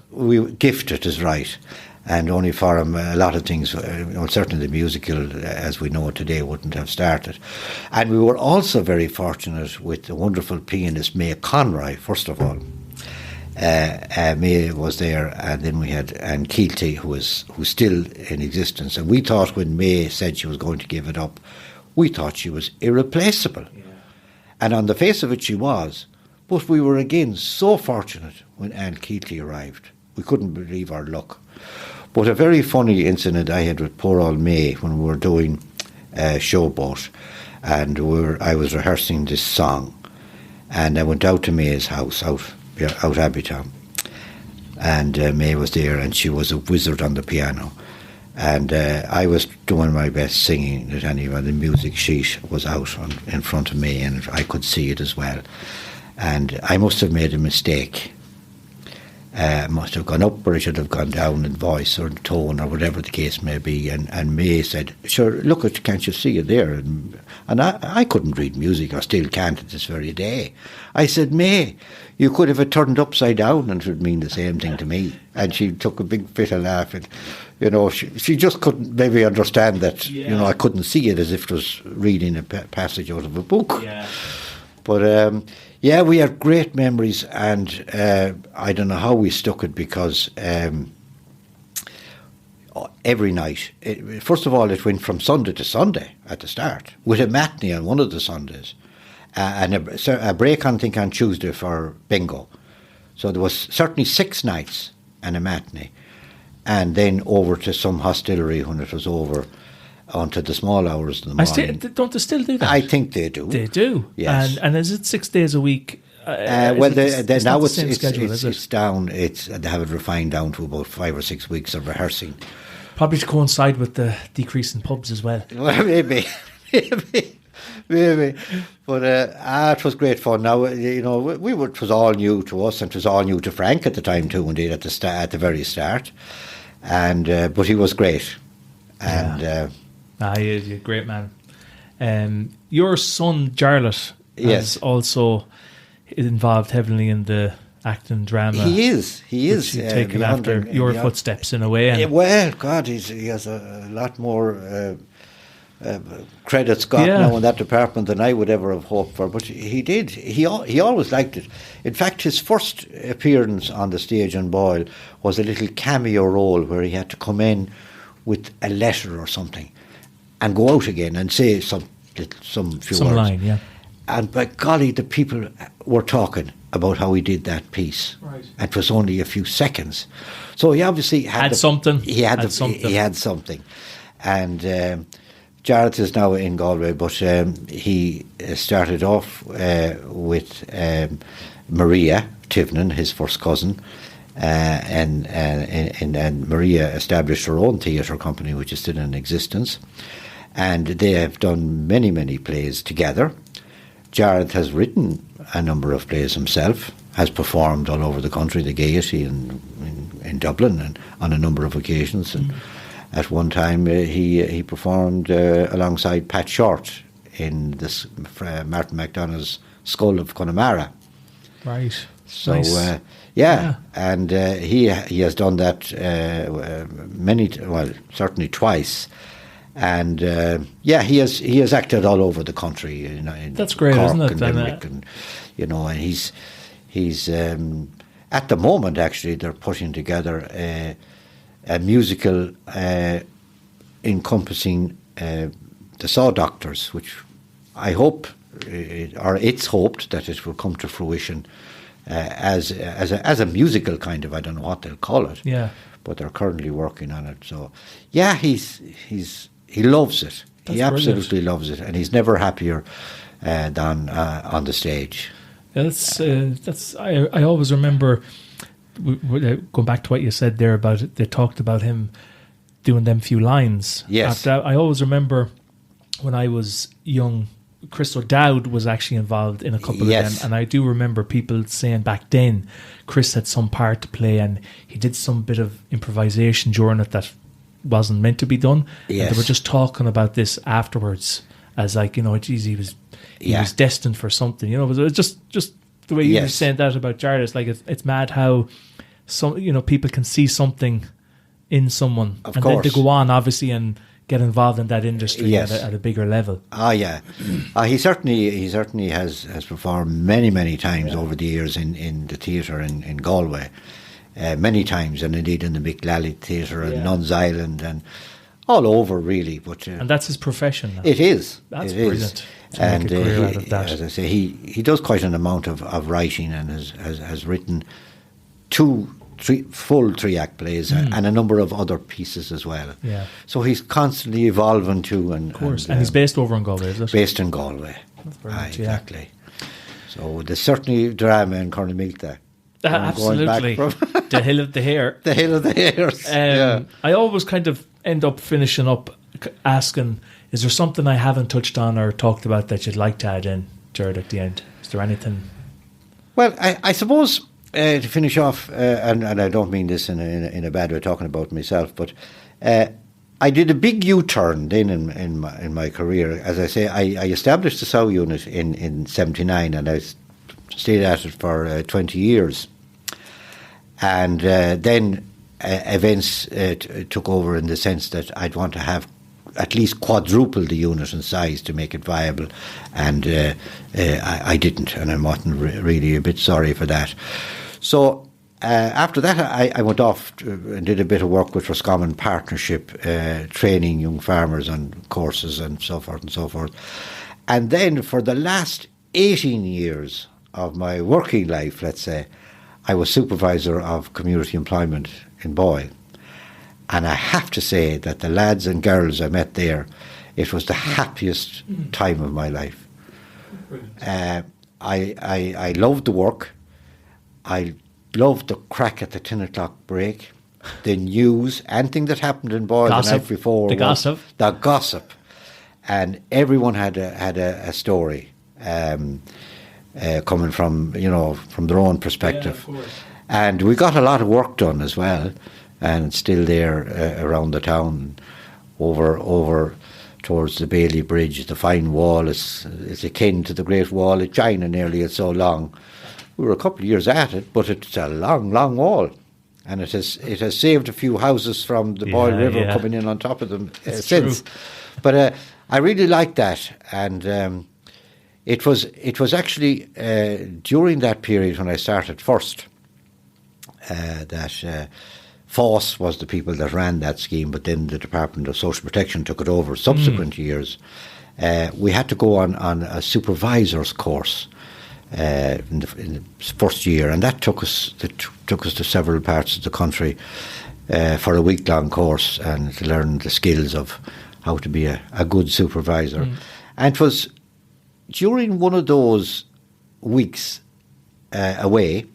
Gifted is right. And only for him, a lot of things, certainly the musical, as we know it today, wouldn't have started. And we were also very fortunate with the wonderful pianist May Conroy, first of all. May was there, and then we had Anne Keelty, who's still in existence. And we thought when May said she was going to give it up, we thought she was irreplaceable. Yeah. And on the face of it, she was. But we were again so fortunate when Anne Keelty arrived. We couldn't believe our luck. But a very funny incident I had with poor old May when we were doing Showboat, and I was rehearsing this song, and I went out to May's house, out Abbeytown, and May was there, and she was a wizard on the piano, and I was doing my best singing it anyway. The music sheet was out in front of me, and I could see it as well, and I must have made a mistake. Must have gone up, or it should have gone down in voice or in tone or whatever the case may be. And May said, "Sure, look at, can't you see it there?" And I couldn't read music, or still can't at this very day. I said, "May, you could have it turned upside down and it would mean the same thing to me." And she took a big fit of laugh. And, she just couldn't maybe understand that, I couldn't see it as if it was reading a passage out of a book. Yeah. But, we had great memories, and I don't know how we stuck it, because every night, first of all, it went from Sunday to Sunday at the start, with a matinee on one of the Sundays, and a break, I think, on Tuesday for bingo. So there was certainly 6 nights and a matinee, and then over to some hostelry when it was over, onto the small hours of the morning. Don't they still do that? I think they do. They do. Yes. And is it 6 days a week? Now it's down. They have it refined down to about 5 or 6 weeks of rehearsing. Probably to coincide with the decrease in pubs as well. Well, maybe. But it was great fun. Now, it was all new to us, and it was all new to Frank at the time too, indeed, at the very start. And but he was great. And he's a great man. Your son Jarlath is also involved heavily in the acting drama. He is. Taken after your footsteps in a way. Well, God, he has a lot more credits got now in that department than I would ever have hoped for. But he did. He always liked it. In fact, his first appearance on the stage in Boyle was a little cameo role where he had to come in with a letter or something and go out again and say some few words. Line, yeah. And by golly, the people were talking about how he did that piece. Right. It was only a few seconds. So he obviously had something. He had something. And Jarlath is now in Galway, but he started off with Maria Tivnan, his first cousin, and Maria established her own theatre company, which is still in existence, and they have done many, many plays together. Jarlath has written a number of plays himself, has performed all over the country, the Gaiety in Dublin, and on a number of occasions. And at one time he performed alongside Pat Short in this Martin McDonagh's Skull of Connemara. Right. So nice. And he has done that certainly twice, and he has acted all over the country. In That's great, Cork, isn't it? And Limerick, and and he's at the moment, actually, they're putting together a musical encompassing the Saw Doctors, which I hope, or it's hoped that it will come to fruition as a musical kind of, I don't know what they'll call it. Yeah. But they're currently working on it. So, yeah, he loves it. That's he absolutely brilliant. loves it, and he's never happier than on the stage. Yeah, that's. I always remember going back to what you said there about it. They talked about him doing them few lines. Yes. I always remember when I was young, Chris O'Dowd was actually involved in a couple Yes. of them, and I do remember people saying back then Chris had some part to play, and he did some bit of improvisation during it that wasn't meant to be done. Yes. And they were just talking about this afterwards as like, geez, he was destined for something. It was just the way you were Yes. saying that about Jared. It's like it's mad how some people can see something in someone, Of and course. then to go on obviously and get involved in that industry Yes. at a bigger level. Yeah. He certainly has performed many times over the years in the theatre in Galway, many times, and indeed in the Miclally Theatre and Nuns Island and all over really. But And that's his profession now. it is. That's it is. brilliant to make a career out of that. As I say, he does quite an amount of writing and has written full three-act plays and a number of other pieces as well. Yeah. So he's constantly evolving too. And, Of course. And he's based over in Galway, is it? based in Galway. That's brilliant, Exactly. So there's certainly drama in Cormeelta. Absolutely. The Hill of the Hare. The Hill of the Hares. Yeah. I always kind of end up finishing up asking, is there something I haven't touched on or talked about that you'd like to add in, Gerard, at the end? Is there anything? Well, I suppose to finish off, and I don't mean this in a bad way, talking about myself, but I did a big U-turn then in my career. As I say, I established the SOW unit in 79, and I stayed at it for 20 years. And then events took over in the sense that I'd want to have at least quadruple the unit in size to make it viable, and I didn't, and I wasn't really a bit sorry for that. So after that, I went off and did a bit of work with Roscommon Partnership, training young farmers on courses and so forth and so forth. And then for the last 18 years of my working life, let's say, I was supervisor of community employment in Boyle. And I have to say that the lads and girls I met there, it was the happiest time of my life. I loved the work. I loved the crack at the 10 o'clock break, the news, anything that happened in Boyle the night before. The gossip. The gossip. And everyone had a story coming from their own perspective. Yeah, of course. And we got a lot of work done as well, and it's still there around the town, over towards the Bailey Bridge. The fine wall is akin to the Great Wall of China, nearly. It's so long. We were a couple of years at it, but it's a long wall, and it has saved a few houses from the Boyle River coming in on top of them since. True. But I really liked that, and it was actually during that period when I started first that FOSS was the people that ran that scheme, but then the Department of Social Protection took it over subsequent years. We had to go on a supervisor's course in the first year, and that took us to several parts of the country for a week-long course, and to learn the skills of how to be a good supervisor. And it was during one of those weeks away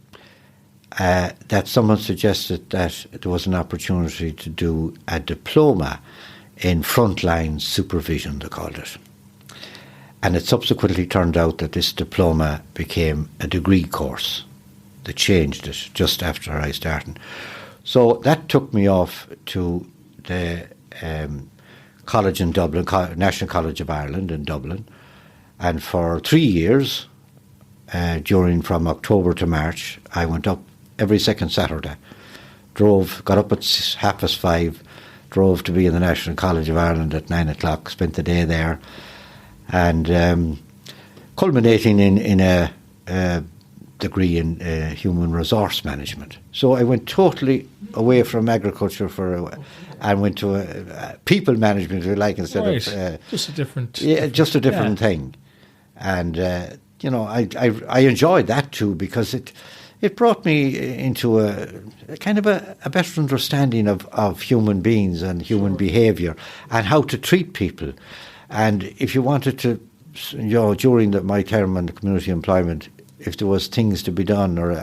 that someone suggested that there was an opportunity to do a diploma in frontline supervision, they called it. And it subsequently turned out that this diploma became a degree course. They changed it just after I started. So that took me off to the college in Dublin, National College of Ireland in Dublin. And for 3 years, from October to March, I went up every second Saturday. Got up at 5:30, drove to be in the National College of Ireland at 9 o'clock, spent the day there, and culminating in a degree in human resource management. So I went totally away from agriculture and went to people management, if you like, instead of just a different thing. And I enjoyed that too, because it brought me into a kind of a better understanding of human beings and human behaviour and how to treat people. And if you wanted to, during my term on the community employment, if there was things to be done, or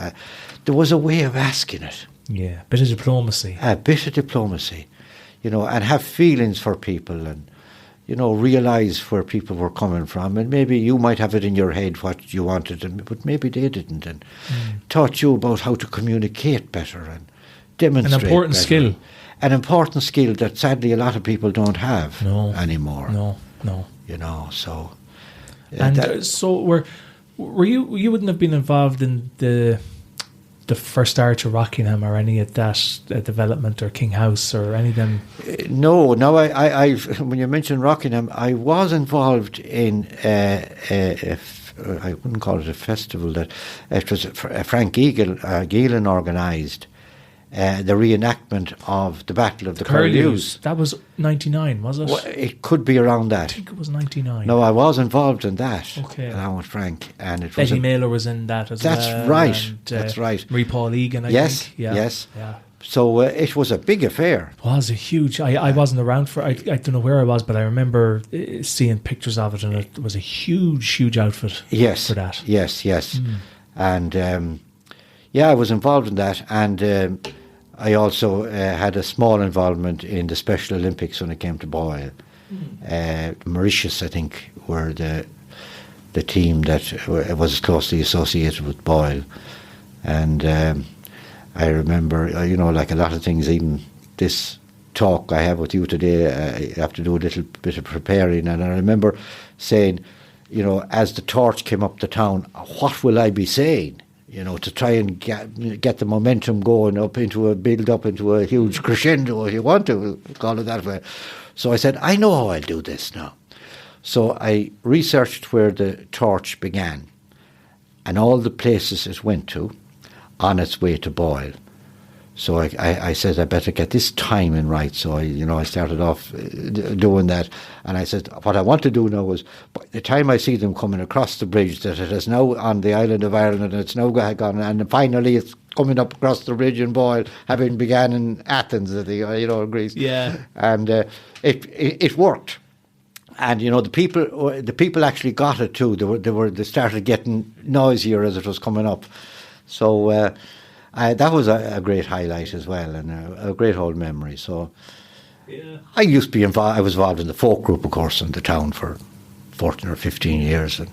there was a way of asking it. Yeah, a bit of diplomacy. And have feelings for people, and realise where people were coming from, and maybe you might have it in your head what you wanted, but maybe they didn't, and taught you about how to communicate better and demonstrate. An important better. skill. An important skill that sadly a lot of people don't have anymore. No. So. So were you wouldn't have been involved in the first Arch of Rockingham or any of that development, or King House or any of them? No. I when you mentioned Rockingham, I was involved in I wouldn't call it a festival. That it was Frank Geelan organised the reenactment of the Battle of the Curlews. That was 99, was it? Well, it could be around that. I think it was 99. No, I was involved in that. Okay. Along with Frank, and it was Eddie Mailer was in that as well. That's right. And, that's right. Marie Paul Egan, I think. Yes. So it was a big affair. It was a huge. I wasn't around for. I don't know where I was, but I remember seeing pictures of it, and it was a huge outfit. Yes. For that. Yes. And I was involved in that, and I also had a small involvement in the Special Olympics when it came to Boyle. Mauritius, I think, were the team that was closely associated with Boyle, and I remember, like a lot of things, even this talk I have with you today, I have to do a little bit of preparing, and I remember saying, as the torch came up the town, what will I be saying? To try and get the momentum going build up into a huge crescendo, if you want to call it that way. So I said, I know how I'll do this now. So I researched where the torch began and all the places it went to on its way to Boyle. So I said, I better get this timing right. So I started off doing that. And I said, what I want to do now is, by the time I see them coming across the bridge, that it is now on the island of Ireland, and it's now gone, and finally it's coming up across the bridge in Boyle, having began in Athens, Greece. Yeah. And it worked. And the people actually got it too. They started getting noisier as it was coming up. So that was a great highlight as well, and a great old memory. So I used to be involved. I was involved in the folk group, of course, in the town for 14 or 15 years, and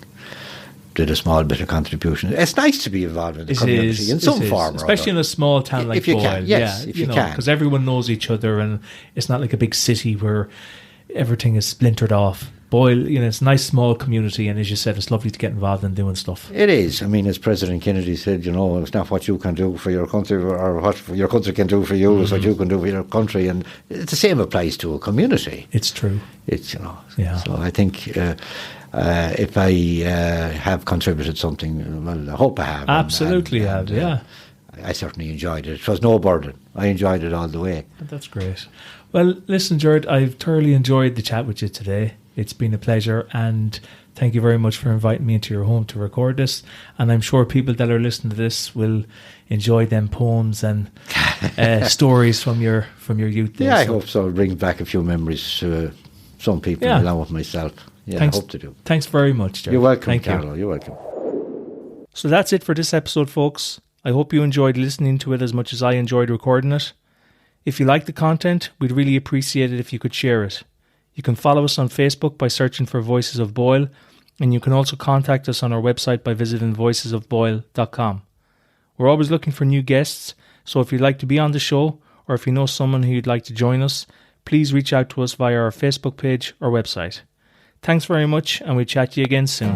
did a small bit of contribution. It's nice to be involved in the community in some form, especially in a small town like Boyle. If you can, because everyone knows each other, and it's not like a big city where everything is splintered off. Boyle, it's a nice small community, and as you said, it's lovely to get involved in doing stuff. It is. I mean, as President Kennedy said, it's not what you can do for your country or what your country can do for you, it's what you can do for your country, and the same applies to a community. It's true. It's So I think if I have contributed something, well, I hope I have. Absolutely have. Yeah. I certainly enjoyed it. It was no burden. I enjoyed it all the way. That's great. Well, listen, Gerard, I've thoroughly enjoyed the chat with you today. It's been a pleasure, and thank you very much for inviting me into your home to record this. And I'm sure people that are listening to this will enjoy them poems and stories from your youth days. Yeah, I hope so. It'll bring back a few memories to some people, along with myself. Yeah, thanks, I hope to do. Thanks very much, Gerard. You're welcome, Thank Carlo. you. You're welcome. So that's it for this episode, folks. I hope you enjoyed listening to it as much as I enjoyed recording it. If you like the content, we'd really appreciate it if you could share it. You can follow us on Facebook by searching for Voices of Boyle, and you can also contact us on our website by visiting voicesofboyle.com. We're always looking for new guests, so if you'd like to be on the show, or if you know someone who you'd like to join us, please reach out to us via our Facebook page or website. Thanks very much, and we'll chat to you again soon.